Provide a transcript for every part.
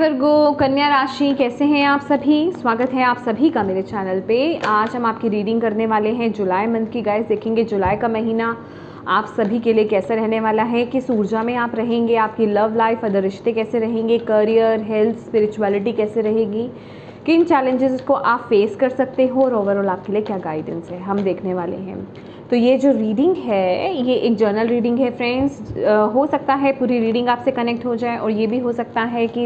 वर्गो, कन्या राशि, कैसे हैं आप सभी। स्वागत है आप सभी का मेरे चैनल पे। आज हम आपकी रीडिंग करने वाले हैं जुलाई मंथ की। गाइस देखेंगे जुलाई का महीना आप सभी के लिए कैसा रहने वाला है, किस ऊर्जा में आप रहेंगे, आपकी लव लाइफ, अदर रिश्ते कैसे रहेंगे, करियर, हेल्थ, स्पिरिचुअलिटी कैसे रहेगी, किन चैलेंजेस को आप फेस कर सकते हो और ओवरऑल आपके लिए क्या गाइडेंस है, हम देखने वाले हैं। तो ये जो रीडिंग है ये एक जर्नल रीडिंग है फ्रेंड्स। हो सकता है पूरी रीडिंग आपसे कनेक्ट हो जाए और ये भी हो सकता है कि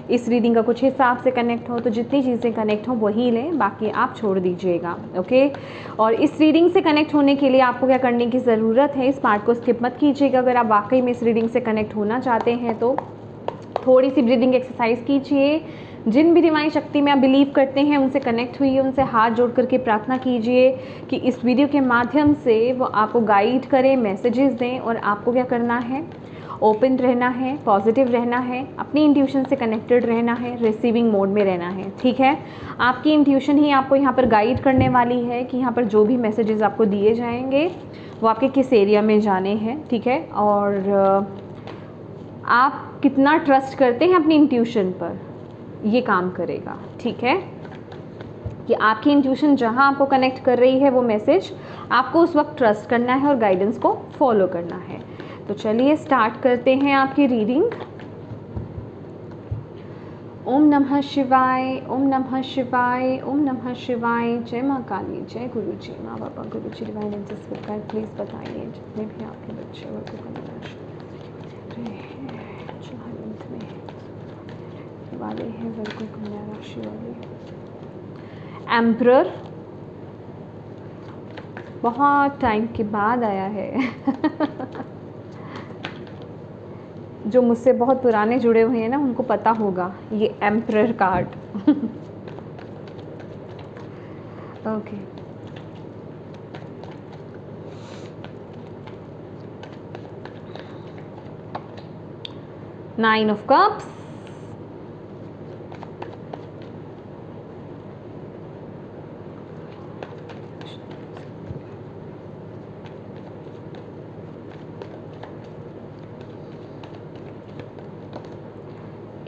इस रीडिंग का कुछ हिस्सा आपसे कनेक्ट हो, तो जितनी चीज़ें कनेक्ट हो वही लें, बाकी आप छोड़ दीजिएगा। ओके। और इस रीडिंग से कनेक्ट होने के लिए आपको क्या करने की ज़रूरत है, इस पार्ट को स्किप मत कीजिएगा। अगर आप वाकई में इस रीडिंग से कनेक्ट होना चाहते हैं तो थोड़ी सी ब्रीदिंग एक्सरसाइज कीजिए। जिन भी डिवाइन शक्ति में आप बिलीव करते हैं उनसे कनेक्ट हुइए, उनसे हाथ जोड़ करके प्रार्थना कीजिए कि इस वीडियो के माध्यम से वो आपको गाइड करें, मैसेजेस दें। और आपको क्या करना है, ओपन रहना है, पॉजिटिव रहना है, अपनी इंट्यूशन से कनेक्टेड रहना है, रिसीविंग मोड में रहना है। ठीक है, आपकी इंट्यूशन ही आपको यहाँ पर गाइड करने वाली है कि यहाँ पर जो भी मैसेजेस आपको दिए जाएंगे वो आपके किस एरिया में जाने हैं। ठीक है, और आप कितना ट्रस्ट करते हैं अपनी इंट्यूशन पर, ये काम करेगा। ठीक है, कि आपकी इंट्यूशन जहां आपको कनेक्ट कर रही है वो मैसेज आपको उस वक्त ट्रस्ट करना है और गाइडेंस को फॉलो करना है। तो चलिए स्टार्ट करते हैं आपकी रीडिंग। ओम नमः शिवाय, ओम नमः शिवाय, ओम नमः शिवाय। जय माँ काली, जय गुरु जी, माँ बाबा, गुरु जी, डिवाइन एंजेल्स गाइड प्लीज़ बताइए जितने भी आपके बच्चे वाले हैं, वर्गो कन्या राशि वाले। एम्परर बहुत टाइम के बाद आया है जो मुझसे बहुत पुराने जुड़े हुए हैं ना उनको पता होगा ये emperor card okay. Nine of cups,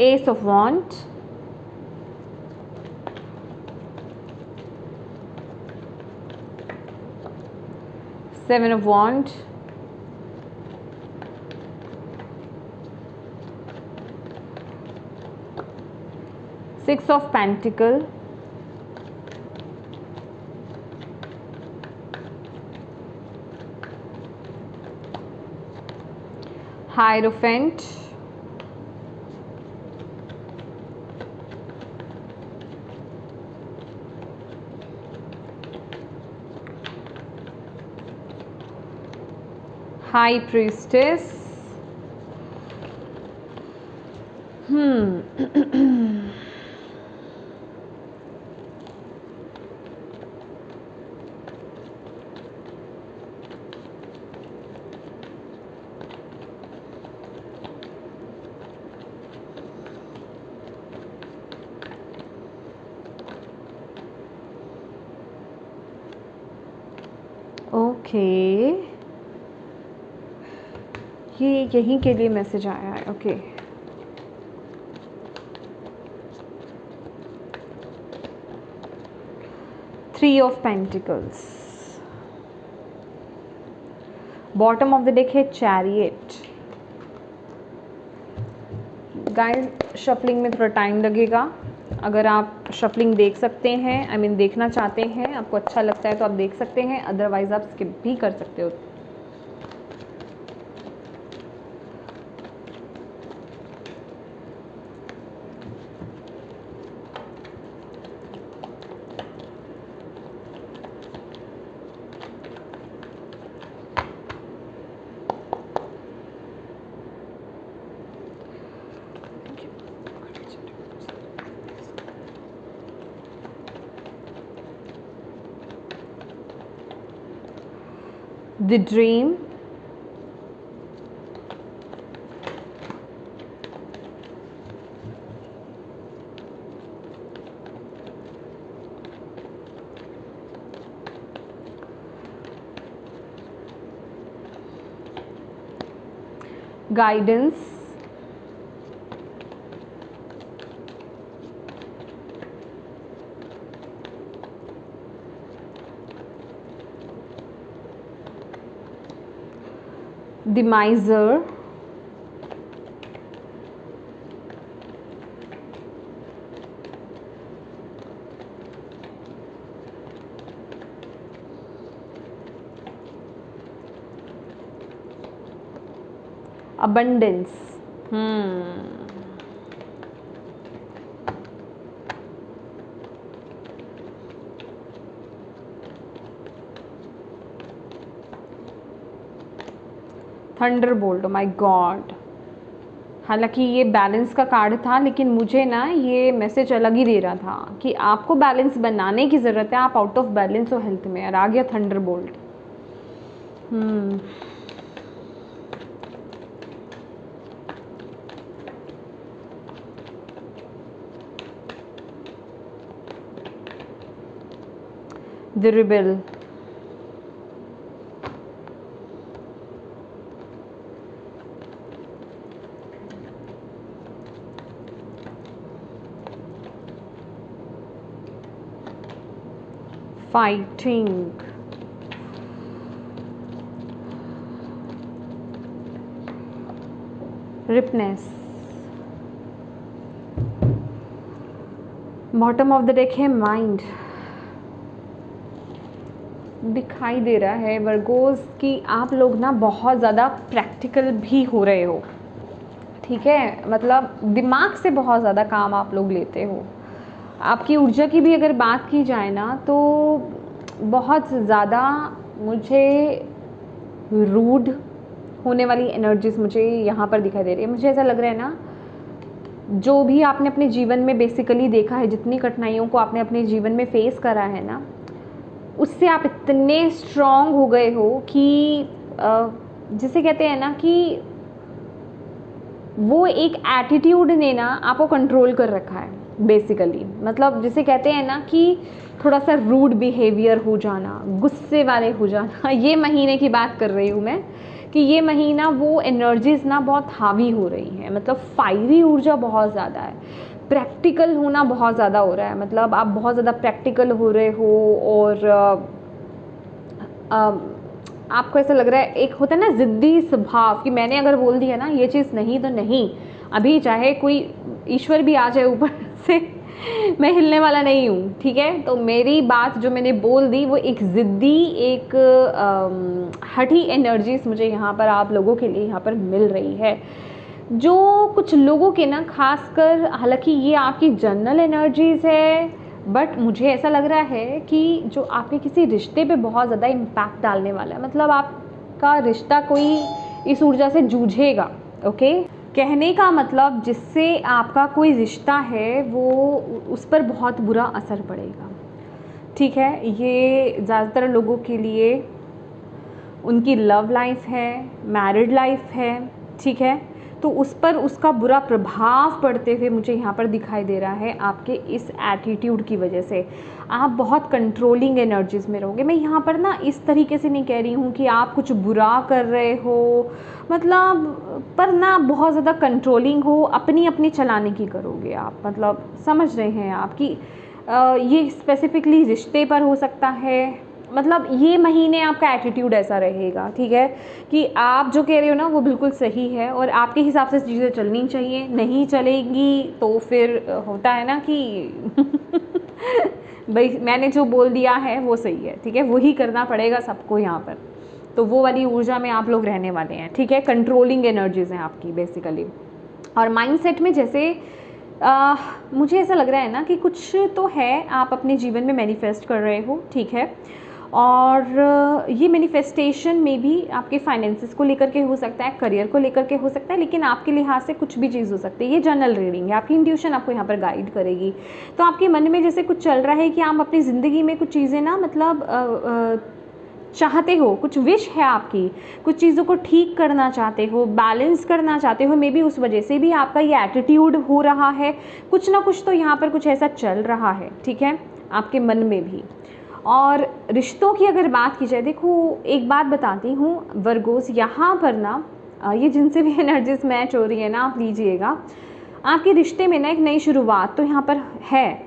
Ace of Wands, Seven of Wands, Six of Pentacles, Hierophant, High Priestess, okay. ये यहीं के लिए मैसेज आया है। Okay, three of pentacles, bottom of the deck है चैरियट। गाइस शफलिंग में थोड़ा time लगेगा, अगर आप शफलिंग देख सकते हैं, आई मीन देखना चाहते हैं, आपको अच्छा लगता है तो आप देख सकते हैं, अदरवाइज आप स्किप भी कर सकते हो। The Dream, Guidance, the माइजर, abundance, Thunderbolt. Oh my God, हालांकि ये बैलेंस का कार्ड था, लेकिन मुझे ना ये मैसेज अलग ही दे रहा था कि आपको बैलेंस बनाने की ज़रूरत है, आप आउट ऑफ बैलेंस हो हेल्थ में, और आ गया thunderbolt. The rebel, fighting, ripeness. Bottom of the deck है माइंड, दिखाई दे रहा है वर्गोस कि आप लोग ना बहुत ज़्यादा प्रैक्टिकल भी हो रहे हो, ठीक है, मतलब दिमाग से बहुत ज़्यादा काम आप लोग लेते हो। आपकी ऊर्जा की भी अगर बात की जाए ना तो बहुत ज़्यादा मुझे रूड होने वाली एनर्जीज मुझे यहाँ पर दिखाई दे रही है। मुझे ऐसा लग रहा है ना, जो भी आपने अपने जीवन में बेसिकली देखा है, जितनी कठिनाइयों को आपने अपने जीवन में फेस करा है ना, उससे आप इतने स्ट्रॉन्ग हो गए हो कि जिसे कहते हैं ना कि वो एक एटीट्यूड ने ना आपको कंट्रोल कर रखा है बेसिकली। मतलब जिसे कहते हैं ना कि थोड़ा सा रूड बिहेवियर हो जाना, गुस्से वाले हो जाना, ये महीने की बात कर रही हूँ मैं, कि ये महीना वो एनर्जीज ना बहुत हावी हो रही हैं। मतलब फायरी ऊर्जा बहुत ज़्यादा है, प्रैक्टिकल होना बहुत ज़्यादा हो रहा है। मतलब आप बहुत ज़्यादा प्रैक्टिकल हो रहे हो, और आपको ऐसा लग रहा है, एक होता है ना ज़िद्दी स्वभाव, कि मैंने अगर बोल दिया ना ये चीज़ नहीं तो नहीं, अभी चाहे कोई ईश्वर भी आ जाए ऊपर से, मैं हिलने वाला नहीं हूँ, ठीक है। तो मेरी बात जो मैंने बोल दी वो एक ज़िद्दी, एक हठी एनर्जीज मुझे यहाँ पर आप लोगों के लिए यहाँ पर मिल रही है, जो कुछ लोगों के ना खासकर, हालांकि ये आपकी जनरल एनर्जीज है, बट मुझे ऐसा लग रहा है कि जो आपके किसी रिश्ते पे बहुत ज़्यादा इम्पैक्ट डालने वाला है। मतलब आपका रिश्ता कोई इस ऊर्जा से जूझेगा, ओके। कहने का मतलब जिससे आपका कोई रिश्ता है वो उस पर बहुत बुरा असर पड़ेगा, ठीक है। ये ज़्यादातर लोगों के लिए उनकी लव लाइफ है, मैरिड लाइफ है, ठीक है, तो उस पर उसका बुरा प्रभाव पड़ते हुए मुझे यहाँ पर दिखाई दे रहा है आपके इस एटीट्यूड की वजह से। आप बहुत कंट्रोलिंग एनर्जीज में रहोगे। मैं यहाँ पर ना इस तरीके से नहीं कह रही हूँ कि आप कुछ बुरा कर रहे हो, मतलब पर ना बहुत ज़्यादा कंट्रोलिंग हो, अपनी अपनी चलाने की करोगे आप। मतलब समझ रहे हैं आप कि ये स्पेसिफिकली रिश्ते पर हो सकता है। मतलब ये महीने आपका एटीट्यूड ऐसा रहेगा, ठीक है, कि आप जो कह रहे हो ना वो बिल्कुल सही है और आपके हिसाब से चीज़ें चलनी चाहिए। नहीं चलेंगी तो फिर होता है ना कि भाई मैंने जो बोल दिया है वो सही है, ठीक है, वही करना पड़ेगा सबको यहाँ पर। तो वो वाली ऊर्जा में आप लोग रहने वाले हैं, ठीक है। कंट्रोलिंग एनर्जीज हैं आपकी बेसिकली। और माइंडसेट में जैसे मुझे ऐसा लग रहा है ना कि कुछ तो है आप अपने जीवन में मैनिफेस्ट कर रहे हो, ठीक है। और ये मैनिफेस्टेशन में भी आपके फाइनेंसेस को लेकर के हो सकता है, करियर को लेकर के हो सकता है, लेकिन आपके लिहाज से कुछ भी चीज़ हो सकती है। ये जनरल रीडिंग है, आपकी इंट्यूशन आपको यहाँ पर गाइड करेगी। तो आपके मन में जैसे कुछ चल रहा है कि आप अपनी ज़िंदगी में कुछ चीज़ें ना मतलब चाहते हो, कुछ विश है आपकी, कुछ चीज़ों को ठीक करना चाहते हो, बैलेंस करना चाहते हो। मे बी उस वजह से भी आपका ये एटीट्यूड हो रहा है, कुछ ना कुछ तो यहाँ पर कुछ ऐसा चल रहा है, ठीक है, आपके मन में भी। और रिश्तों की अगर बात की जाए, देखो एक बात बताती हूँ वर्गोस, यहाँ पर ना ये जिनसे भी एनर्जीज मैच हो रही है ना, आप लीजिएगा, आपके रिश्ते में ना एक नई शुरुआत तो यहाँ पर है,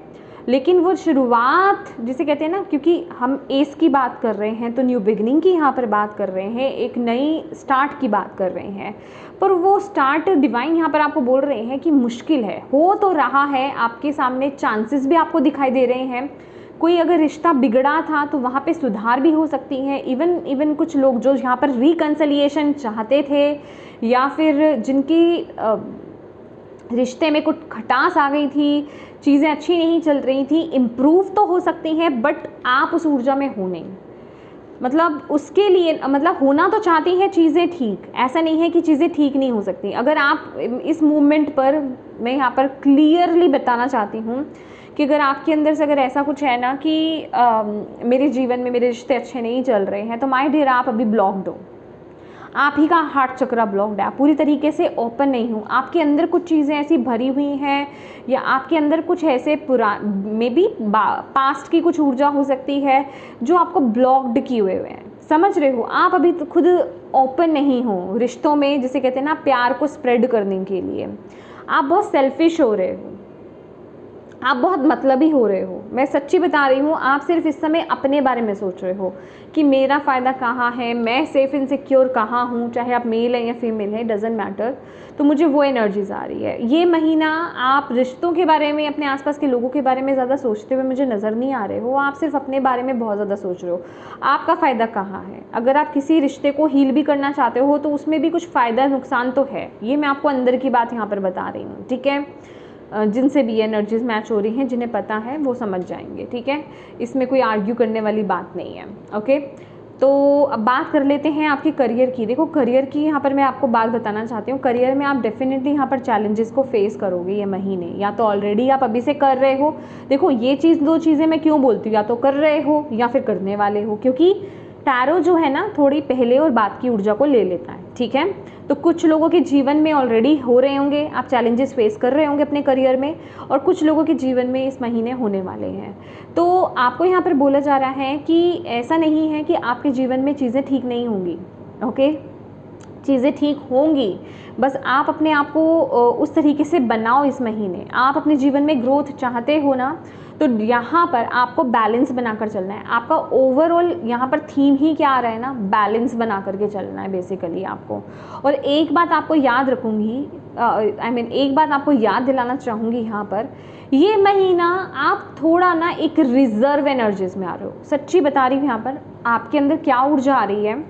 लेकिन वो शुरुआत जिसे कहते हैं ना, क्योंकि हम एस की बात कर रहे हैं तो न्यू बिगनिंग की यहाँ पर बात कर रहे हैं, एक नई स्टार्ट की बात कर रहे हैं, पर वो स्टार्ट डिवाइन यहाँ पर आपको बोल रहे हैं कि मुश्किल है, हो तो रहा है आपके सामने, चांसेस भी आपको दिखाई दे रहे हैं। कोई अगर रिश्ता बिगड़ा था तो वहाँ पे सुधार भी हो सकती है। इवन कुछ लोग जो यहाँ पर रिकन्सिलिएशन चाहते थे या फिर जिनकी रिश्ते में कुछ खटास आ गई थी, चीज़ें अच्छी नहीं चल रही थी, इम्प्रूव तो हो सकती हैं बट आप उस ऊर्जा में हो नहीं, मतलब उसके लिए मतलब होना तो चाहती हैं चीज़ें ठीक, ऐसा नहीं है कि चीज़ें ठीक नहीं हो सकती। अगर आप इस मूवमेंट पर, मैं यहाँ पर क्लियरली बताना चाहती हूँ कि अगर आपके अंदर से अगर ऐसा कुछ है ना कि मेरे जीवन में मेरे रिश्ते अच्छे नहीं चल रहे हैं, तो माय डियर आप अभी ब्लॉक्ड हो, आप ही का हार्ट चक्रा ब्लॉक्ड है, आप पूरी तरीके से ओपन नहीं हो, आपके अंदर कुछ चीज़ें ऐसी भरी हुई हैं या आपके अंदर कुछ ऐसे मे बी पास्ट की कुछ ऊर्जा हो सकती है जो आपको ब्लॉक्ड किए हुए हैं, समझ रहे हो। आप अभी तो खुद ओपन नहीं हो रिश्तों में, जिसे कहते हैं ना प्यार को स्प्रेड करने के लिए। आप बहुत सेल्फिश हो रहे हो, आप बहुत मतलबी हो रहे हो, मैं सच्ची बता रही हूँ। आप सिर्फ इस समय अपने बारे में सोच रहे हो कि मेरा फ़ायदा कहाँ है, मैं सेफ इनसिक्योर कहाँ हूँ, चाहे आप मेल हैं या फीमेल हैं, डजेंट मैटर। तो मुझे वो एनर्जीज आ रही है। ये महीना आप रिश्तों के बारे में, अपने आसपास के लोगों के बारे में ज़्यादा सोचते हुए मुझे नज़र नहीं आ रहे हो, आप सिर्फ अपने बारे में बहुत ज़्यादा सोच रहे हो। आपका फ़ायदा कहाँ है? अगर आप किसी रिश्ते को हील भी करना चाहते हो तो उसमें भी कुछ फ़ायदा नुकसान तो है, ये मैं आपको अंदर की बात यहाँ पर बता रही हूँ, ठीक है। जिनसे भी एनर्जीज मैच हो रही हैं, जिन्हें पता है वो समझ जाएंगे, ठीक है। इसमें कोई आर्ग्यू करने वाली बात नहीं है, ओके। तो अब बात कर लेते हैं आपके करियर की। देखो करियर की यहाँ पर मैं आपको बात बताना चाहती हूँ। करियर में आप डेफिनेटली यहाँ पर चैलेंजेस को फेस करोगे ये महीने, या तो ऑलरेडी आप अभी से कर रहे हो। देखो ये चीज़, दो चीज़ें मैं क्यों बोलती हूँ, या तो कर रहे हो या फिर करने वाले हो, क्योंकि टैरो जो है ना थोड़ी पहले और बाद की ऊर्जा को ले लेता है, ठीक है। तो कुछ लोगों के जीवन में ऑलरेडी हो रहे होंगे, आप चैलेंजेस फेस कर रहे होंगे अपने करियर में, और कुछ लोगों के जीवन में इस महीने होने वाले हैं। तो आपको यहाँ पर बोला जा रहा है कि ऐसा नहीं है कि आपके जीवन में चीज़ें ठीक नहीं होंगी, ओके, चीज़ें ठीक होंगी, बस आप अपने आप को उस तरीके से बनाओ इस महीने। आप अपने जीवन में ग्रोथ चाहते हो ना, तो यहाँ पर आपको बैलेंस बनाकर चलना है। आपका ओवरऑल यहाँ पर थीम ही क्या आ रहा है ना, बैलेंस बना करके चलना है बेसिकली आपको। और एक बात आपको याद रखूँगी, एक बात आपको याद दिलाना चाहूँगी यहाँ पर, ये महीना आप थोड़ा ना एक रिजर्व एनर्जीज में आ रहे हो। सच्ची बता रही हूँ, यहाँ पर आपके अंदर क्या ऊर्जा आ रही है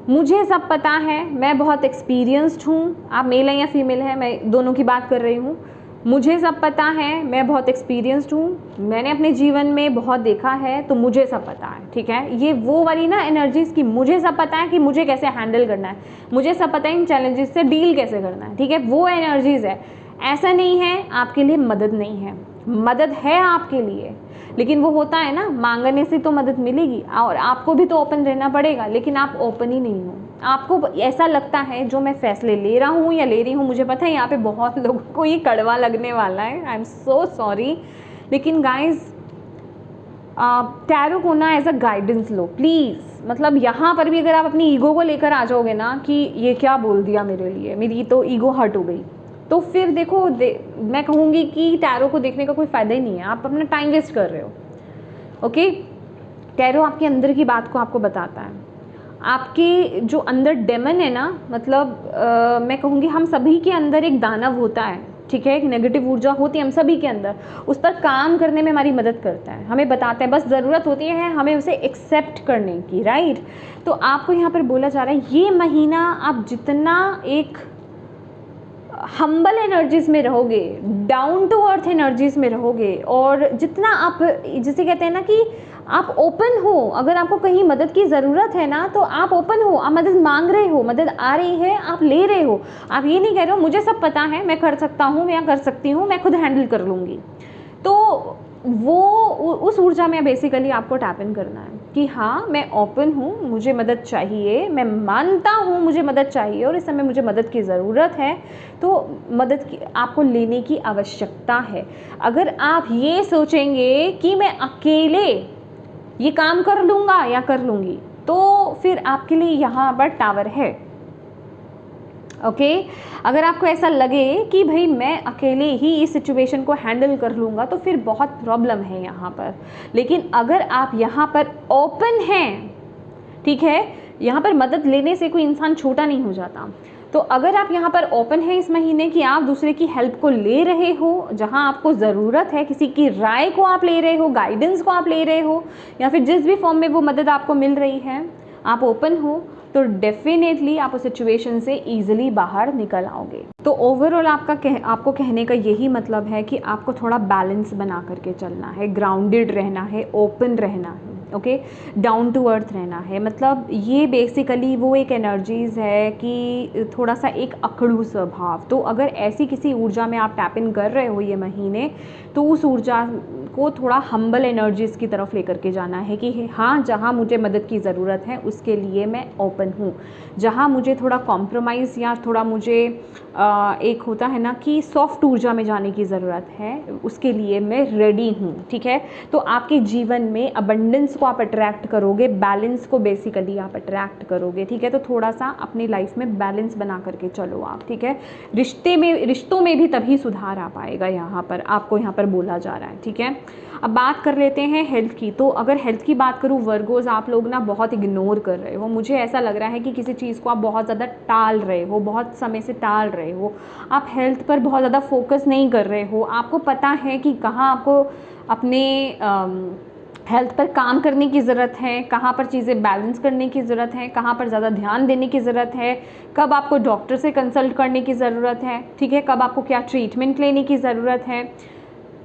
मुझे सब पता है, मैं बहुत एक्सपीरियंस्ड हूँ। आप मेल हैं या फीमेल हैं, मैं दोनों की बात कर रही हूँ। मुझे सब पता है, मैं बहुत एक्सपीरियंस्ड हूँ, मैंने अपने जीवन में बहुत देखा है, तो मुझे सब पता है, ठीक है। ये वो वाली ना एनर्जीज की मुझे सब पता है कि मुझे कैसे हैंडल करना है, मुझे सब पता है इन चैलेंजेस से डील कैसे करना है, ठीक है। वो एनर्जीज है। ऐसा नहीं है आपके लिए मदद नहीं है, मदद है आपके लिए, लेकिन वो होता है ना, मांगने से तो मदद मिलेगी, और आपको भी तो ओपन रहना पड़ेगा, लेकिन आप ओपन ही नहीं हो। आपको ऐसा लगता है जो मैं फैसले ले रहा हूँ या ले रही हूँ, मुझे पता है यहाँ पे बहुत लोगों को ये कड़वा लगने वाला है, आई एम सो सॉरी, लेकिन गाइज टैरो को ना एज अ गाइडेंस लो प्लीज़। मतलब यहाँ पर भी अगर आप अपनी ईगो को लेकर आ जाओगे ना कि ये क्या बोल दिया मेरे लिए, मेरी तो ईगो हर्ट हो गई, तो फिर देखो मैं कहूँगी कि टैरो को देखने का कोई फ़ायदा ही नहीं है, आप अपना टाइम वेस्ट कर रहे हो, ओके। टैरो आपके अंदर की बात को आपको बताता है। आपके जो अंदर डेमन है ना, मतलब मैं कहूँगी हम सभी के अंदर एक दानव होता है, ठीक है, एक नेगेटिव ऊर्जा होती है हम सभी के अंदर, उस पर काम करने में हमारी मदद करता है, हमें बताता है, बस ज़रूरत होती है हमें उसे एक्सेप्ट करने की, राइट। तो आपको यहाँ पर बोला जा रहा है ये महीना आप जितना एक हम्बल एनर्जीज़ में रहोगे, डाउन टू अर्थ एनर्जीज़ में रहोगे, और जितना आप जिसे कहते हैं ना कि आप ओपन हो, अगर आपको कहीं मदद की ज़रूरत है ना तो आप ओपन हो, आप मदद मांग रहे हो, मदद आ रही है, आप ले रहे हो। आप ये नहीं कह रहे हो मुझे सब पता है, मैं कर सकता हूँ या कर सकती हूँ, मैं खुद हैंडल कर लूँगी। तो वो उस ऊर्जा में बेसिकली आपको टैप इन करना है कि हाँ मैं ओपन हूँ, मुझे मदद चाहिए, मैं मानता हूँ मुझे मदद चाहिए और इस समय मुझे मदद की ज़रूरत है, तो मदद की आपको लेने की आवश्यकता है। अगर आप ये सोचेंगे कि मैं अकेले ये काम कर लूँगा या कर लूँगी, तो फिर आपके लिए यहाँ पर टावर है, ओके अगर आपको ऐसा लगे कि भाई मैं अकेले ही इस सिचुएशन को हैंडल कर लूँगा तो फिर बहुत प्रॉब्लम है यहाँ पर। लेकिन अगर आप यहाँ पर ओपन हैं, ठीक है, यहाँ पर मदद लेने से कोई इंसान छोटा नहीं हो जाता। तो अगर आप यहाँ पर ओपन हैं इस महीने कि आप दूसरे की हेल्प को ले रहे हो, जहाँ आपको ज़रूरत है, किसी की राय को आप ले रहे हो, गाइडेंस को आप ले रहे हो, या फिर जिस भी फॉर्म में वो मदद आपको मिल रही है, आप ओपन हो, तो डेफिनेटली आप उस सिचुएशन से ईजिली बाहर निकल आओगे। तो ओवरऑल आपको कहने का यही मतलब है कि आपको थोड़ा बैलेंस बना करके चलना है, ग्राउंडेड रहना है, ओपन रहना है, ओके, डाउन टू अर्थ रहना है। मतलब ये बेसिकली वो एक एनर्जीज़ है कि थोड़ा सा एक अकड़ू स्वभाव। तो अगर ऐसी किसी ऊर्जा में आप टैप इन कर रहे हो ये महीने, तो उस ऊर्जा को थोड़ा हम्बल एनर्जीज़ की तरफ लेकर के जाना है कि हाँ, जहाँ मुझे मदद की ज़रूरत है उसके लिए मैं ओपन हूँ, जहाँ मुझे थोड़ा कॉम्प्रोमाइज़ या थोड़ा मुझे एक होता है ना कि सॉफ्ट ऊर्जा में जाने की ज़रूरत है, उसके लिए मैं रेडी हूँ, ठीक है। तो आपके जीवन में अबंडेंस को आप अट्रैक्ट करोगे, बैलेंस को बेसिकली आप अट्रैक्ट करोगे, ठीक है। तो थोड़ा सा अपनी लाइफ में बैलेंस बना करके चलो आप, ठीक है। रिश्तों में भी तभी सुधार आ पाएगा, यहाँ पर आपको यहाँ पर बोला जा रहा है, ठीक है। अब बात कर लेते हैं हेल्थ की। तो अगर हेल्थ की बात करूँ, वर्गोज आप लोग ना बहुत इग्नोर कर रहे हो। मुझे ऐसा लग रहा है कि किसी चीज़ को आप बहुत ज़्यादा टाल रहे हो, बहुत समय से टाल रहे हो। आप हेल्थ पर बहुत ज़्यादा फोकस नहीं कर रहे हो। आपको पता है कि कहाँ आपको अपने हेल्थ पर काम करने की ज़रूरत है, कहाँ पर चीज़ें बैलेंस करने की ज़रूरत है, कहाँ पर ज़्यादा ध्यान देने की ज़रूरत है, कब आपको डॉक्टर से कंसल्ट करने की ज़रूरत है, ठीक है, कब आपको क्या ट्रीटमेंट लेने की ज़रूरत है।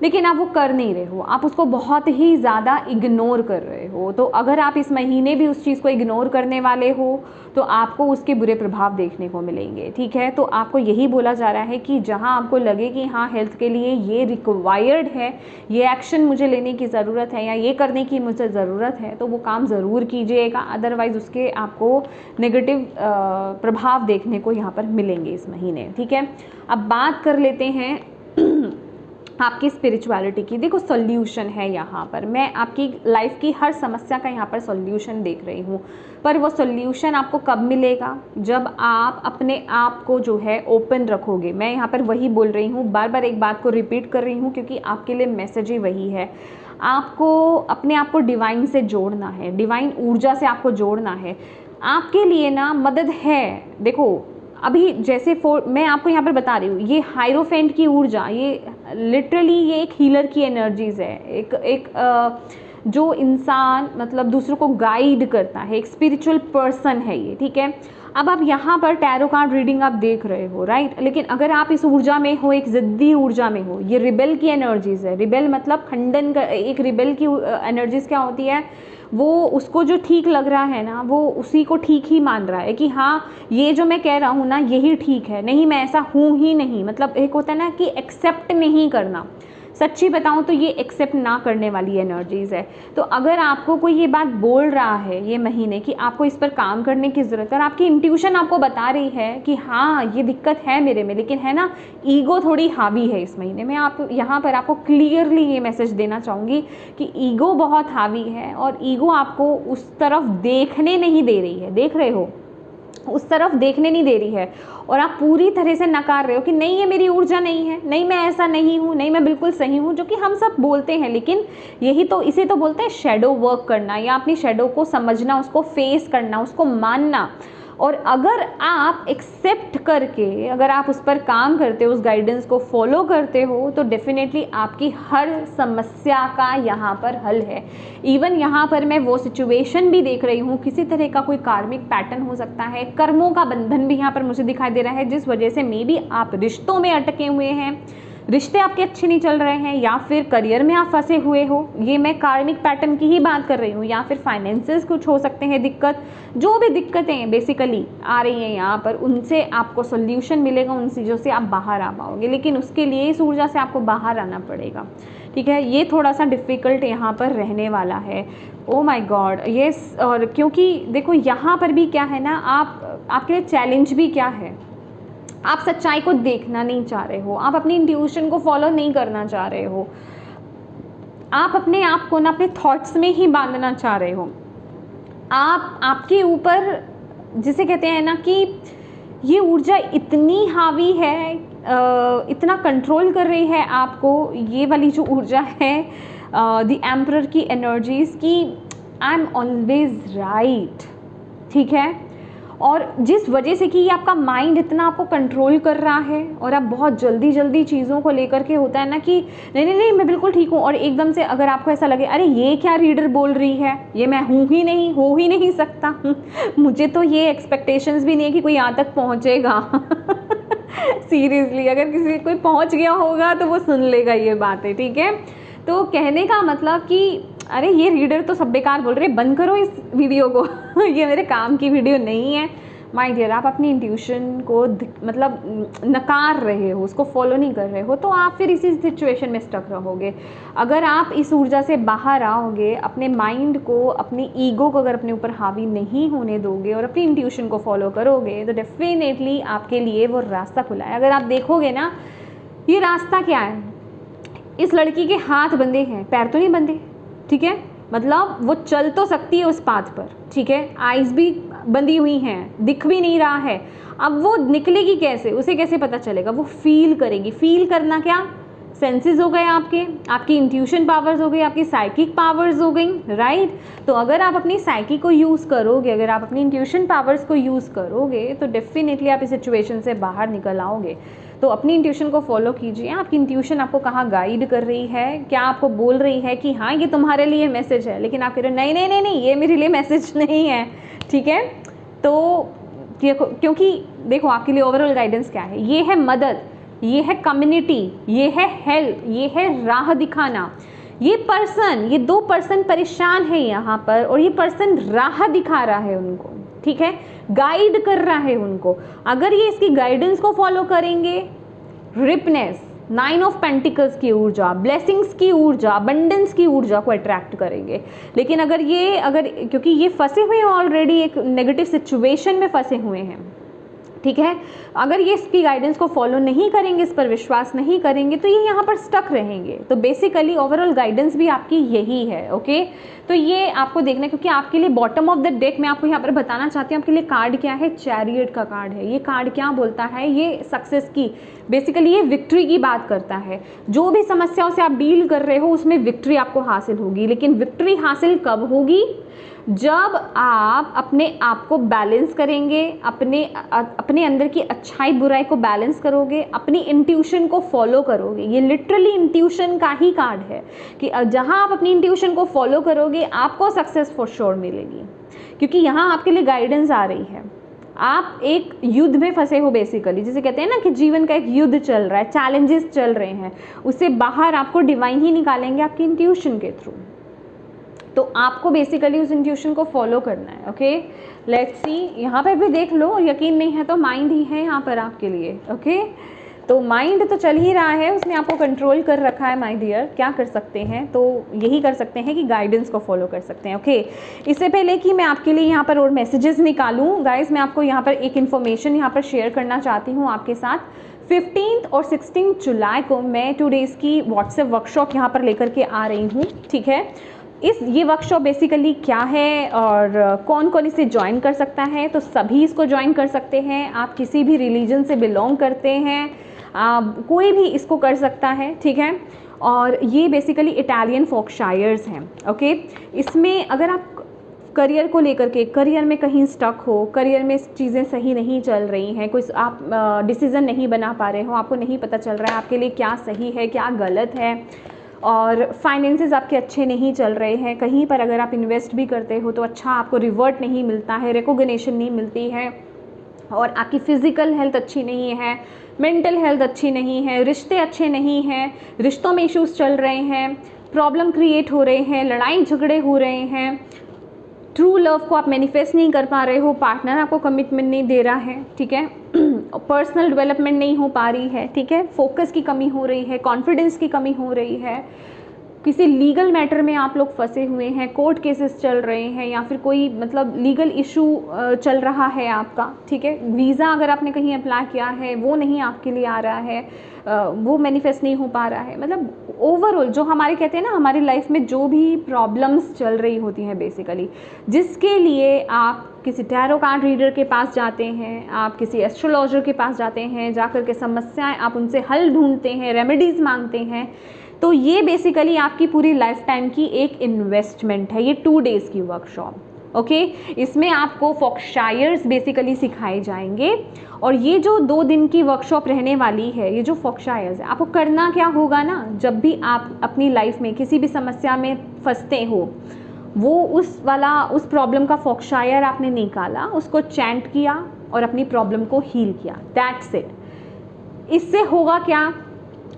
लेकिन आप वो कर नहीं रहे हो, आप उसको बहुत ही ज़्यादा इग्नोर कर रहे हो। तो अगर आप इस महीने भी उस चीज़ को इग्नोर करने वाले हो तो आपको उसके बुरे प्रभाव देखने को मिलेंगे, ठीक है। तो आपको यही बोला जा रहा है कि जहां आपको लगे कि हाँ, हेल्थ के लिए ये रिक्वायर्ड है, ये एक्शन मुझे लेने की ज़रूरत है या ये करने की मुझे ज़रूरत है, तो वो काम ज़रूर कीजिएगा। अदरवाइज़ उसके आपको नेगेटिव प्रभाव देखने को यहाँ पर मिलेंगे इस महीने, ठीक है। अब बात कर लेते हैं आपकी स्पिरिचुअलिटी की। देखो, सॉल्यूशन है यहाँ पर। मैं आपकी लाइफ की हर समस्या का यहाँ पर सॉल्यूशन देख रही हूँ, पर वो सॉल्यूशन आपको कब मिलेगा? जब आप अपने आप को जो है ओपन रखोगे। मैं यहाँ पर वही बोल रही हूँ, बार बार एक बात को रिपीट कर रही हूँ क्योंकि आपके लिए मैसेज ही वही है। आपको अपने आप को डिवाइन से जोड़ना है, डिवाइन ऊर्जा से आपको जोड़ना है। आपके लिए ना मदद है। देखो, अभी जैसे मैं आपको यहाँ पर बता रही हूँ, ये हायरोफेंट की ऊर्जा, ये लिटरली ये एक हीलर की एनर्जीज़ है, एक जो इंसान मतलब दूसरों को गाइड करता है, एक स्पिरिचुअल पर्सन है ये, ठीक है। अब आप यहाँ पर टैरो कार्ड रीडिंग आप देख रहे हो, राइट। लेकिन अगर आप इस ऊर्जा में हो, एक ज़िद्दी ऊर्जा में हो, ये रिबेल की एनर्जीज़ है। रिबेल मतलब खंडन का, एक रिबेल की एनर्जीज़ क्या होती है? वो उसको जो ठीक लग रहा है ना, वो उसी को ठीक ही मान रहा है कि हाँ, ये जो मैं कह रहा हूँ ना, यही ठीक है, नहीं मैं ऐसा हूँ ही नहीं। मतलब एक होता है ना कि एक्सेप्ट नहीं करना। सच्ची बताऊँ तो ये एक्सेप्ट ना करने वाली एनर्जीज़ है। तो अगर आपको कोई ये बात बोल रहा है ये महीने कि आपको इस पर काम करने की ज़रूरत है, और आपकी इंट्यूशन आपको बता रही है कि हाँ, ये दिक्कत है मेरे में, लेकिन है ना, ईगो थोड़ी हावी है इस महीने में। आप यहाँ पर आपको क्लियरली ये मैसेज देना चाहूँगी कि ईगो बहुत हावी है, और ईगो आपको उस तरफ देखने नहीं दे रही है। देख रहे हो, उस तरफ देखने नहीं दे रही है, और आप पूरी तरह से नकार रहे हो कि नहीं, ये मेरी ऊर्जा नहीं है, नहीं मैं ऐसा नहीं हूँ, नहीं मैं बिल्कुल सही हूँ, जो कि हम सब बोलते हैं। लेकिन यही तो, इसे तो बोलते हैं शेडो वर्क करना, या अपनी शेडो को समझना, उसको फेस करना, उसको मानना। और अगर आप एक्सेप्ट करके, अगर आप उस पर काम करते हो, उस गाइडेंस को फॉलो करते हो, तो डेफिनेटली आपकी हर समस्या का यहाँ पर हल है। इवन यहाँ पर मैं वो सिचुएशन भी देख रही हूँ, किसी तरह का कोई कार्मिक पैटर्न हो सकता है, कर्मों का बंधन भी यहाँ पर मुझे दिखाई दे रहा है, जिस वजह से मे बी आप रिश्तों में अटके हुए हैं, रिश्ते आपके अच्छे नहीं चल रहे हैं, या फिर करियर में आप फंसे हुए हो। ये मैं कार्मिक पैटर्न की ही बात कर रही हूँ, या फिर फाइनेंसेस कुछ हो सकते हैं दिक्कत। जो भी दिक्कतें बेसिकली आ रही हैं यहाँ पर, उनसे आपको सोल्यूशन मिलेगा, उन चीज़ों से आप बाहर आ पाओगे। लेकिन उसके लिए इस ऊर्जा से आपको बाहर आना पड़ेगा, ठीक है। ये थोड़ा सा डिफ़िकल्ट यहाँ पर रहने वाला है। ओ माय गॉड, ये और क्योंकि देखो यहाँ पर भी क्या है ना, आपके लिए चैलेंज भी क्या है, आप सच्चाई को देखना नहीं चाह रहे हो, आप अपनी इंट्यूशन को फॉलो नहीं करना चाह रहे हो, आप अपने आप को ना अपने थॉट्स में ही बांधना चाह रहे हो। आपके ऊपर, जिसे कहते हैं ना कि ये ऊर्जा इतनी हावी है, इतना कंट्रोल कर रही है आपको, ये वाली जो ऊर्जा है द एम्परर की एनर्जीज़ की, आई एम ऑलवेज राइट, ठीक है। और जिस वजह से कि ये आपका माइंड इतना आपको कंट्रोल कर रहा है और आप बहुत जल्दी जल्दी चीज़ों को लेकर के, होता है ना कि नहीं नहीं नहीं मैं बिल्कुल ठीक हूँ, और एकदम से अगर आपको ऐसा लगे अरे ये क्या रीडर बोल रही है, ये मैं हूँ ही नहीं, हो ही नहीं सकता मुझे तो ये एक्सपेक्टेशंस भी नहीं है कि कोई यहाँ तक पहुँचेगा सीरियसली अगर किसी कोई पहुँच गया होगा तो वो सुन लेगा ये बातें, ठीक है। तो कहने का मतलब कि अरे ये रीडर तो सब बेकार बोल रहे, बंद करो इस वीडियो को ये मेरे काम की वीडियो नहीं है। माय डियर, आप अपनी इंट्यूशन को मतलब नकार रहे हो, उसको फॉलो नहीं कर रहे हो, तो आप फिर इसी सिचुएशन में स्टक रहोगे। अगर आप इस ऊर्जा से बाहर आओगे, अपने माइंड को, अपनी ईगो को अगर अपने ऊपर हावी नहीं होने दोगे और अपनी इंट्यूशन को फॉलो करोगे, तो डेफिनेटली आपके लिए वो रास्ता खुला है। अगर आप देखोगे ना, ये रास्ता क्या है, इस लड़की के हाथ बंधे हैं, पैर तो नहीं बंधे, ठीक है, मतलब वो चल तो सकती है उस पाथ पर, ठीक है, आइज़ भी बंधी हुई हैं, दिख भी नहीं रहा है। अब वो निकलेगी कैसे, उसे कैसे पता चलेगा, वो फील करेगी। फील करना क्या, सेंसेस हो गए आपके, आपकी इंट्यूशन पावर्स हो गई, आपकी साइकिक पावर्स हो गई, राइट। तो अगर आप अपनी साइकी को यूज़ करोगे, अगर आप अपनी इंट्यूशन पावर्स को यूज़ करोगे, तो डेफिनेटली आप इस सिचुएशन से बाहर निकल आओगे। तो अपनी इंट्यूशन को फॉलो कीजिए। आपकी इंट्यूशन आपको कहाँ गाइड कर रही है, क्या आपको बोल रही है कि हाँ ये तुम्हारे लिए मैसेज है, लेकिन आप कह रहे हो नहीं नहीं नहीं नहीं ये मेरे लिए मैसेज नहीं है, ठीक है। तो क्योंकि देखो आपके लिए ओवरऑल गाइडेंस क्या है, ये है मदद, ये है कम्युनिटी, ये है हेल्प, ये है राह दिखाना। ये पर्सन, ये दो पर्सन परेशान है यहाँ पर, और ये पर्सन राह दिखा रहा है उनको, ठीक है, गाइड कर रहा है उनको। अगर ये इसकी गाइडेंस को फॉलो करेंगे, रिपनेस, 9 ऑफ पेंटिकल्स की ऊर्जा, ब्लेसिंग्स की ऊर्जा, अबंडेंस की ऊर्जा को अट्रैक्ट करेंगे। लेकिन अगर क्योंकि ये फंसे हुए हैं ऑलरेडी, एक नेगेटिव सिचुएशन में फंसे हुए हैं, ठीक है, अगर ये इसकी गाइडेंस को फॉलो नहीं करेंगे, इस पर विश्वास नहीं करेंगे, तो ये यहाँ पर स्टक रहेंगे। तो बेसिकली ओवरऑल गाइडेंस भी आपकी यही है, ओके। तो ये आपको देखना है, क्योंकि आपके लिए बॉटम ऑफ द डेक मैं आपको यहाँ पर बताना चाहती हूँ, आपके लिए कार्ड क्या है, चैरियट का कार्ड है। ये कार्ड क्या बोलता है, ये सक्सेस की, बेसिकली ये विक्ट्री की बात करता है। जो भी समस्याओं से आप डील कर रहे हो उसमें विक्ट्री आपको हासिल होगी, लेकिन विक्ट्री हासिल कब होगी, जब आप अपने आप को बैलेंस करेंगे, अपने अंदर की अच्छाई बुराई को बैलेंस करोगे, अपनी इंट्यूशन को फॉलो करोगे। ये लिटरली इंट्यूशन का ही कार्ड है कि जहां आप अपनी इंट्यूशन को फॉलो करोगे आपको सक्सेस फॉर श्योर मिलेगी, क्योंकि यहाँ आपके लिए गाइडेंस आ रही है। आप एक युद्ध में फंसे हो बेसिकली, जिसे कहते हैं ना कि जीवन का एक युद्ध चल रहा है, चैलेंजेस चल रहे हैं, उससे बाहर आपको डिवाइन ही निकालेंगे आपकी इंट्यूशन के थ्रू। तो आपको बेसिकली उस इंट्यूशन को फॉलो करना है, ओके। लेट्स सी, यहाँ पे भी देख लो, यकीन नहीं है तो माइंड ही है यहाँ पर आपके लिए, ओके। तो माइंड तो चल ही रहा है, उसने आपको कंट्रोल कर रखा है माय डियर। क्या कर सकते हैं, तो यही कर सकते हैं कि गाइडेंस को फॉलो कर सकते हैं, ओके। इससे पहले कि मैं आपके लिए यहाँ पर और मैसेजेस निकालूँ गाइस, मैं आपको यहाँ पर एक इन्फॉर्मेशन यहाँ पर शेयर करना चाहती हूँ आपके साथ। 15 और 16 जुलाई को मैं 2 डेज़ की व्हाट्सएप वर्कशॉप यहाँ पर लेकर के आ रही हूँ, ठीक है। ये वर्कशॉप बेसिकली क्या है और कौन कौन इसे ज्वाइन कर सकता है, तो सभी इसको ज्वाइन कर सकते हैं। आप किसी भी रिलीजन से बिलोंग करते हैं, कोई भी इसको कर सकता है, ठीक है। और ये बेसिकली इटालियन फोकशायर्स हैं, ओके। इसमें अगर आप करियर को लेकर के, करियर में कहीं स्टक हो, करियर में चीज़ें सही नहीं चल रही हैं, कोई आप डिसीज़न नहीं बना पा रहे हो, आपको नहीं पता चल रहा है आपके लिए क्या सही है क्या गलत है, और फाइनेंसेस आपके अच्छे नहीं चल रहे हैं, कहीं पर अगर आप इन्वेस्ट भी करते हो तो अच्छा आपको रिवर्ट नहीं मिलता है, रिकॉग्निशन नहीं मिलती है, और आपकी फ़िज़िकल हेल्थ अच्छी नहीं है, मेंटल हेल्थ अच्छी नहीं है, रिश्ते अच्छे नहीं हैं, रिश्तों में इश्यूज़ चल रहे हैं, प्रॉब्लम क्रिएट हो रहे हैं, लड़ाई झगड़े हो रहे हैं, ट्रू लव को आप मैनिफेस्ट नहीं कर पा रहे हो, पार्टनर आपको कमिटमेंट नहीं दे रहा है, ठीक है, पर्सनल डेवलपमेंट नहीं हो पा रही है, ठीक है, फोकस की कमी हो रही है, कॉन्फिडेंस की कमी हो रही है, किसी लीगल मैटर में आप लोग फंसे हुए हैं, कोर्ट केसेस चल रहे हैं या फिर कोई मतलब लीगल इशू चल रहा है आपका, ठीक है। वीज़ा अगर आपने कहीं अप्लाई किया है वो नहीं आपके लिए आ रहा है, वो मैनिफेस्ट नहीं हो पा रहा है, मतलब ओवरऑल जो हमारे कहते हैं ना हमारी लाइफ में जो भी प्रॉब्लम्स चल रही होती हैं बेसिकली, जिसके लिए आप किसी टैरो कार्ड रीडर के पास जाते हैं, आप किसी एस्ट्रोलॉजर के पास जाते हैं, जाकर के समस्याएं आप उनसे हल ढूंढते हैं, रेमेडीज़ मांगते हैं, तो ये बेसिकली आपकी पूरी लाइफ टाइम की एक इन्वेस्टमेंट है। ये 2 डेज़ की वर्कशॉप, ओके। इसमें आपको फॉक्सशायर्स बेसिकली सिखाए जाएंगे और ये जो 2 दिन की वर्कशॉप रहने वाली है, ये जो फॉक्सशायर्स है, आपको करना क्या होगा ना, जब भी आप अपनी लाइफ में किसी भी समस्या में फंसते हो, वो उस प्रॉब्लम का फॉक्सशायर आपने निकाला, उसको चैंट किया और अपनी प्रॉब्लम को हील किया, दैट्स इट। इससे होगा क्या,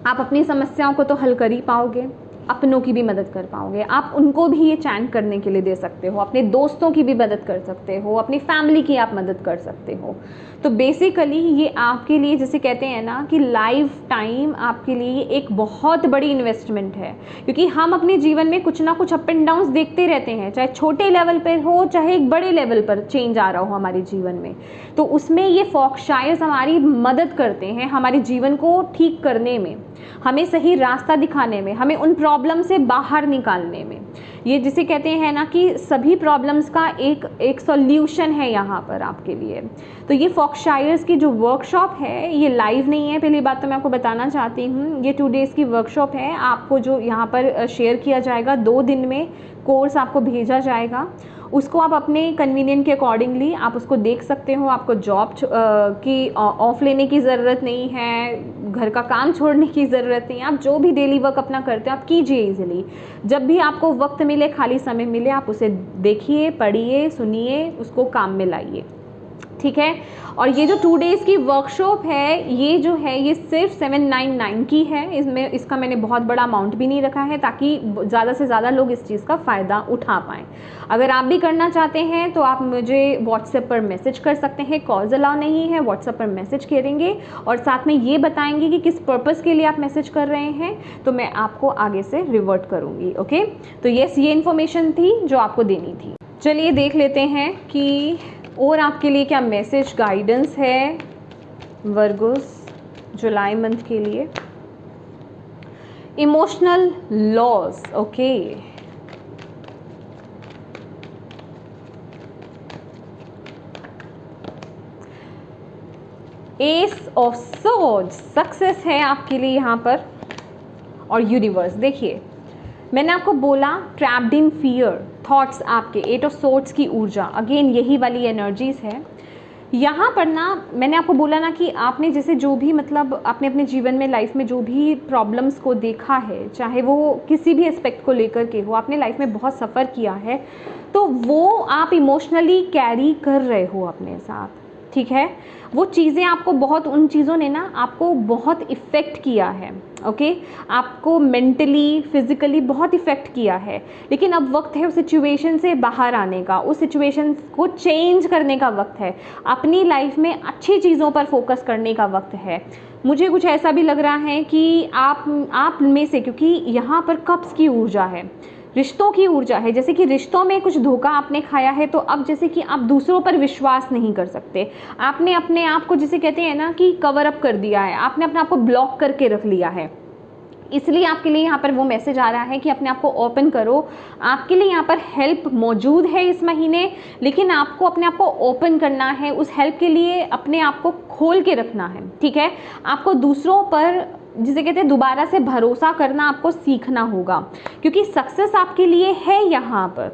आप अपनी समस्याओं को तो हल कर ही पाओगे, अपनों की भी मदद कर पाओगे, आप उनको भी ये चैंट करने के लिए दे सकते हो, अपने दोस्तों की भी मदद कर सकते हो, अपनी फैमिली की आप मदद कर सकते हो। तो बेसिकली ये आपके लिए जैसे कहते हैं ना कि लाइफ टाइम आपके लिए एक बहुत बड़ी इन्वेस्टमेंट है, क्योंकि हम अपने जीवन में कुछ ना कुछ अप एंड डाउन्स देखते रहते हैं, चाहे छोटे लेवल पर हो चाहे एक बड़े लेवल पर चेंज आ रहा हो हमारे जीवन में। तो उसमें ये फॉक्सशायर्स हमारी मदद करते हैं हमारे जीवन को ठीक करने में, हमें सही रास्ता दिखाने में, हमें उन प्रॉब्लम से बाहर निकालने में। ये जिसे कहते हैं ना कि सभी प्रॉब्लम्स का एक सॉल्यूशन है यहाँ पर आपके लिए। तो ये फॉक्सशायर्स की जो वर्कशॉप है ये लाइव नहीं है, पहली बात तो मैं आपको बताना चाहती हूँ। ये 2 डेज़ की वर्कशॉप है, आपको जो यहाँ पर शेयर किया जाएगा 2 दिन में कोर्स आपको भेजा जाएगा, उसको आप अपने कन्वीनियंट के अकॉर्डिंगली आप उसको देख सकते हो। आपको जॉब की ऑफ लेने की ज़रूरत नहीं है, घर का काम छोड़ने की ज़रूरत नहीं है, आप जो भी डेली वर्क अपना करते हो आप कीजिए ईजिली। जब भी आपको वक्त मिले, खाली समय मिले, आप उसे देखिए, पढ़िए, सुनिए, उसको काम में लाइए, ठीक है। और ये जो 2 डेज़ की वर्कशॉप है ये जो है ये सिर्फ 799 की है। इसका मैंने बहुत बड़ा अमाउंट भी नहीं रखा है ताकि ज़्यादा से ज़्यादा लोग इस चीज़ का फ़ायदा उठा पाएँ। अगर आप भी करना चाहते हैं तो आप मुझे व्हाट्सएप पर मैसेज कर सकते हैं, कॉल्स अलाउ नहीं है, व्हाट्सएप पर मैसेज करेंगे और साथ में ये बताएंगे कि किस पर्पज़ के लिए आप मैसेज कर रहे हैं, तो मैं आपको आगे से रिवर्ट करूँगी, ओके। तो यस, ये इन्फॉर्मेशन थी जो आपको देनी थी। चलिए देख लेते हैं कि और आपके लिए क्या मैसेज गाइडेंस है वर्गोस जुलाई मंथ के लिए। Emotional loss, okay. S of swords, success है आपके लिए यहाँ पर। और यूनिवर्स, देखिए मैंने आपको बोला ट्रैप्ड इन फियर थॉट्स, आपके 8 ऑफ सोर्ड्स की ऊर्जा, अगेन यही वाली एनर्जीज है यहाँ पर ना। मैंने आपको बोला ना कि आपने जैसे जो भी मतलब आपने अपने जीवन में लाइफ में जो भी प्रॉब्लम्स को देखा है, चाहे वो किसी भी एस्पेक्ट को लेकर के हो, आपने लाइफ में बहुत सफ़र किया है, तो वो आप इमोशनली कैरी कर रहे हो अपने साथ, ठीक है। वो चीज़ें आपको बहुत, उन चीज़ों ने ना आपको बहुत इफ़ेक्ट किया है, ओके। आपको मेंटली फिज़िकली बहुत इफ़ेक्ट किया है, लेकिन अब वक्त है उस सिचुएशन से बाहर आने का, उस सिचुएशन को चेंज करने का वक्त है, अपनी लाइफ में अच्छी चीज़ों पर फोकस करने का वक्त है। मुझे कुछ ऐसा भी लग रहा है कि आप में से, क्योंकि यहाँ पर कप्स की ऊर्जा है, रिश्तों की ऊर्जा है, जैसे कि रिश्तों में कुछ धोखा आपने खाया है, तो अब जैसे कि आप दूसरों पर विश्वास नहीं कर सकते, आपने अपने आप को जिसे कहते हैं ना कि कवर अप कर दिया है, आपने अपने आप को ब्लॉक करके रख लिया है। इसलिए आपके लिए यहाँ पर वो मैसेज आ रहा है कि अपने आप को ओपन करो। आपके लिए यहाँ पर हेल्प मौजूद है इस महीने, लेकिन आपको अपने आप को ओपन करना है, उस हेल्प के लिए अपने आप को खोल के रखना है, ठीक है। आपको दूसरों पर जिसे कहते हैं दोबारा से भरोसा करना आपको सीखना होगा, क्योंकि सक्सेस आपके लिए है, यहाँ पर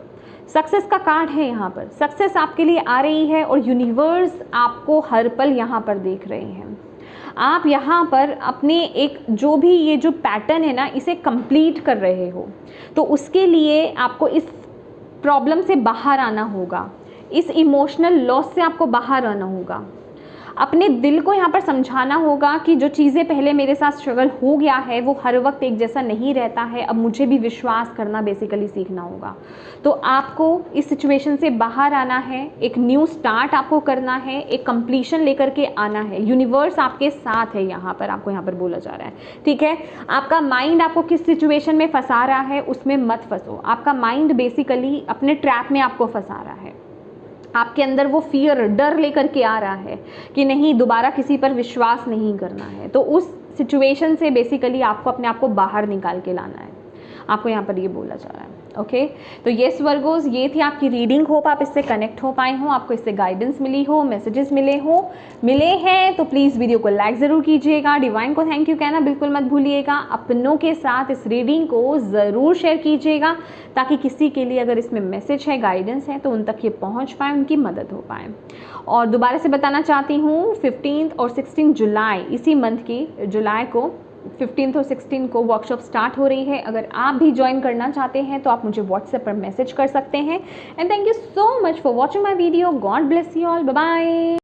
सक्सेस का कार्ड है, यहाँ पर सक्सेस आपके लिए आ रही है और यूनिवर्स आपको हर पल यहाँ पर देख रहे हैं। आप यहाँ पर अपने एक जो भी ये जो पैटर्न है ना इसे कंप्लीट कर रहे हो, तो उसके लिए आपको इस प्रॉब्लम से बाहर आना होगा, इस इमोशनल लॉस से आपको बाहर आना होगा। अपने दिल को यहाँ पर समझाना होगा कि जो चीज़ें पहले मेरे साथ स्ट्रगल हो गया है वो हर वक्त एक जैसा नहीं रहता है, अब मुझे भी विश्वास करना बेसिकली सीखना होगा। तो आपको इस सिचुएशन से बाहर आना है, एक न्यू स्टार्ट आपको करना है, एक कंप्लीशन लेकर के आना है। यूनिवर्स आपके साथ है, यहाँ पर आपको यहाँ पर बोला जा रहा है, ठीक है। आपका माइंड आपको किस सिचुएशन में फंसा रहा है उसमें मत फंसो। आपका माइंड बेसिकली अपने ट्रैप में आपको फंसा रहा है। आपके अंदर वो फियर, डर लेकर के आ रहा है कि नहीं, दोबारा किसी पर विश्वास नहीं करना है। तो उस सिचुएशन से बेसिकली आपको अपने आप को बाहर निकाल के लाना है, आपको यहाँ पर ये बोला जा रहा है। ओके, तो येस वर्गोस, ये थी आपकी रीडिंग। होप आप इससे कनेक्ट हो पाए हो, आपको इससे गाइडेंस मिली हो, मैसेजेस मिले हैं तो प्लीज़ वीडियो को लाइक ज़रूर कीजिएगा। डिवाइन को थैंक यू कहना बिल्कुल मत भूलिएगा। अपनों के साथ इस रीडिंग को ज़रूर शेयर कीजिएगा ताकि किसी के लिए अगर इसमें मैसेज है, गाइडेंस है तो उन तक ये पहुँच पाए, उनकी मदद हो पाए। और दोबारा से बताना चाहती हूँ 15 और 16 जुलाई, इसी मंथ की जुलाई को 15 और 16 को वर्कशॉप स्टार्ट हो रही है। अगर आप भी ज्वाइन करना चाहते हैं तो आप मुझे व्हाट्सएप पर मैसेज कर सकते हैं। And thank you so much for watching my video. God bless you all, bye bye.